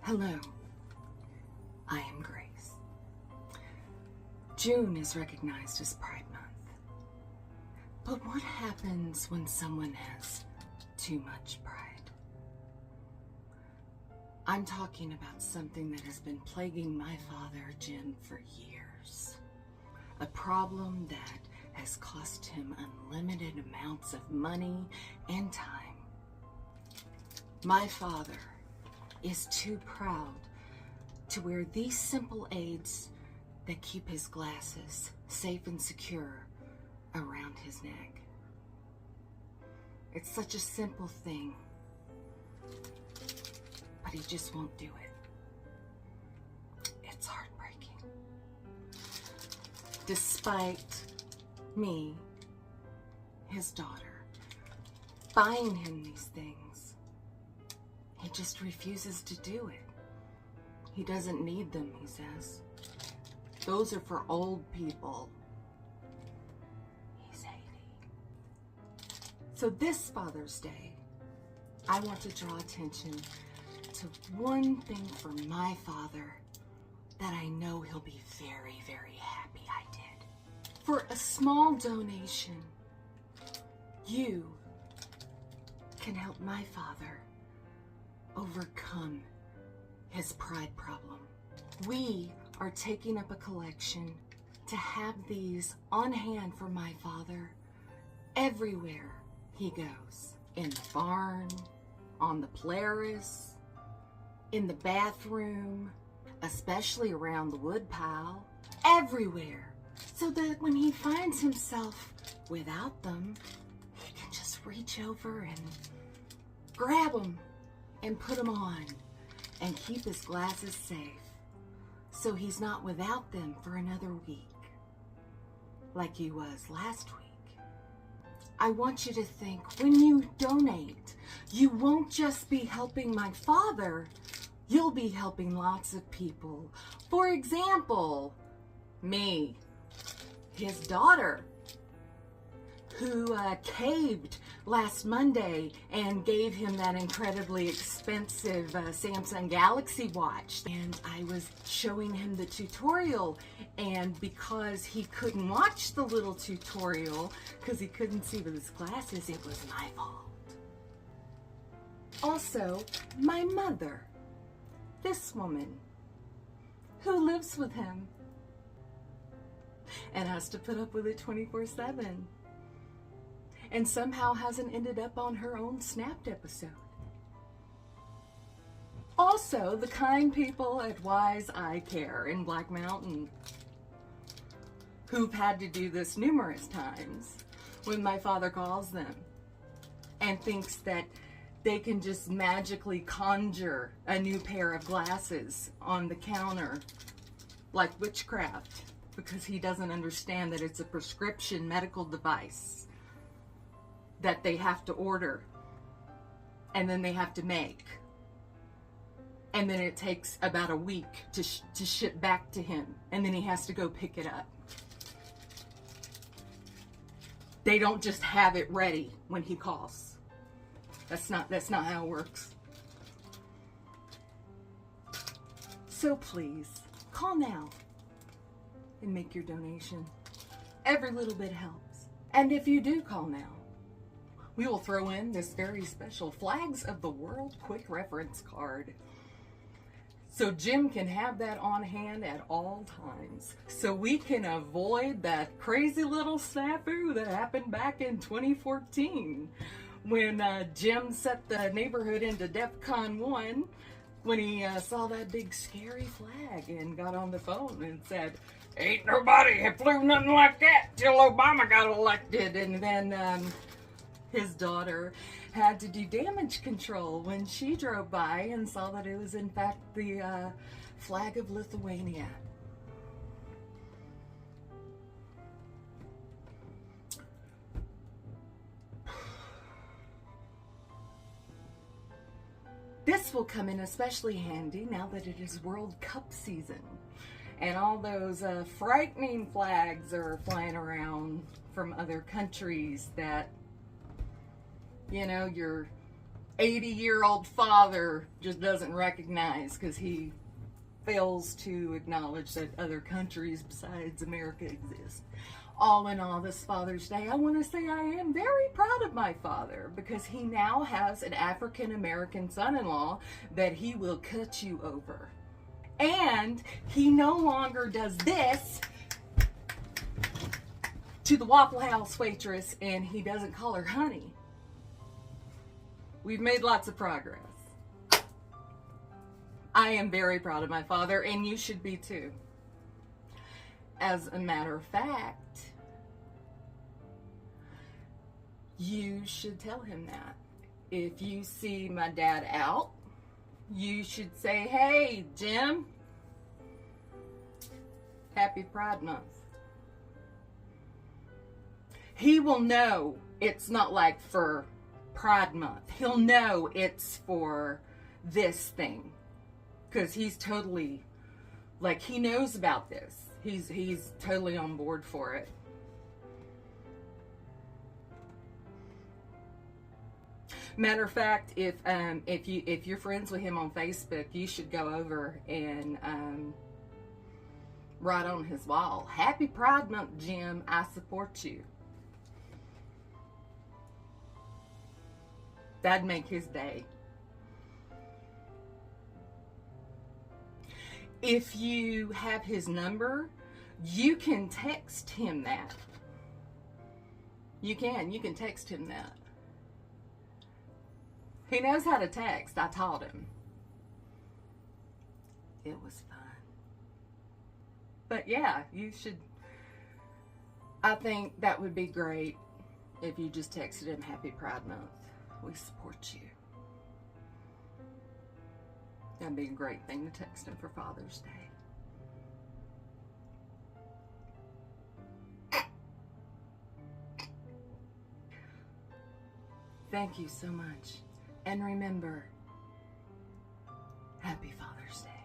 Hello, I am Grace. June is recognized as Pride Month. But what happens when someone has too much pride? I'm talking about something that has been plaguing my father, Jim, for years. A problem that has cost him unlimited amounts of money and time. My father is too proud to wear these simple aids that keep his glasses safe and secure around his neck. It's such a simple thing, but he just won't do it. It's heartbreaking. Despite me, his daughter, buying him these things, he just refuses to do it. He doesn't need them, he says. Those are for old people. He's 80. So this Father's Day, I want to draw attention to one thing for my father that I know he'll be very, very happy I did. For a small donation, you can help my father overcome his pride problem. We are taking up a collection to have these on hand for my father everywhere he goes. In the barn, on the Polaris, in the bathroom, especially around the woodpile, everywhere. So that when he finds himself without them, he can just reach over and grab them and put them on and keep his glasses safe so he's not without them for another week like he was last week. I want you to think when you donate, you won't just be helping my father, you'll be helping lots of people. For example, me, his daughter, who caved last Monday and gave him that incredibly expensive Samsung Galaxy watch. And I was showing him the tutorial, and because he couldn't watch the little tutorial because he couldn't see with his glasses, it was my fault. Also, my mother, this woman who lives with him and has to put up with it 24/7. And somehow hasn't ended up on her own Snapped episode. Also, the kind people at Wise Eye Care in Black Mountain, who've had to do this numerous times when my father calls them and thinks that they can just magically conjure a new pair of glasses on the counter like witchcraft, because he doesn't understand that it's a prescription medical device that they have to order, and then they have to make, and then it takes about a week to ship back to him, and then he has to go pick it up. They don't just have it ready when he calls. That's not how it works. So please, call now and make your donation. Every little bit helps. And if you do call now, we will throw in this very special Flags of the World quick reference card. So Jim can have that on hand at all times. So we can avoid that crazy little snafu that happened back in 2014 when Jim set the neighborhood into DEFCON 1 when he saw that big scary flag and got on the phone and said, "Ain't nobody had flew nothing like that till Obama got elected." And then his daughter had to do damage control when she drove by and saw that it was in fact the flag of Lithuania. This will come in especially handy now that it is World Cup season and all those frightening flags are flying around from other countries that, you know, your 80-year-old father just doesn't recognize because he fails to acknowledge that other countries besides America exist. All in all, this Father's Day, I want to say I am very proud of my father because he now has an African-American son-in-law that he will cut you over. And he no longer does this to the Waffle House waitress, and he doesn't call her honey. We've made lots of progress. I am very proud of my father, and you should be too. As a matter of fact, you should tell him that. If you see my dad out, you should say, "Hey, Jim, happy Pride Month." He will know it's not like for Pride Month. He'll know it's for this thing. Because he's totally, like, he knows about this. He's totally on board for it. Matter of fact, if you're friends with him on Facebook, you should go over and write on his wall, "Happy Pride Month, Jim. I support you." That'd make his day. If you have his number, you can text him that. You can text him that. He knows how to text. I taught him. It was fun. But yeah, you should. I think that would be great if you just texted him, "Happy Pride Month. We support you." That'd be a great thing to text him for Father's Day. Thank you so much. And remember, happy Father's Day.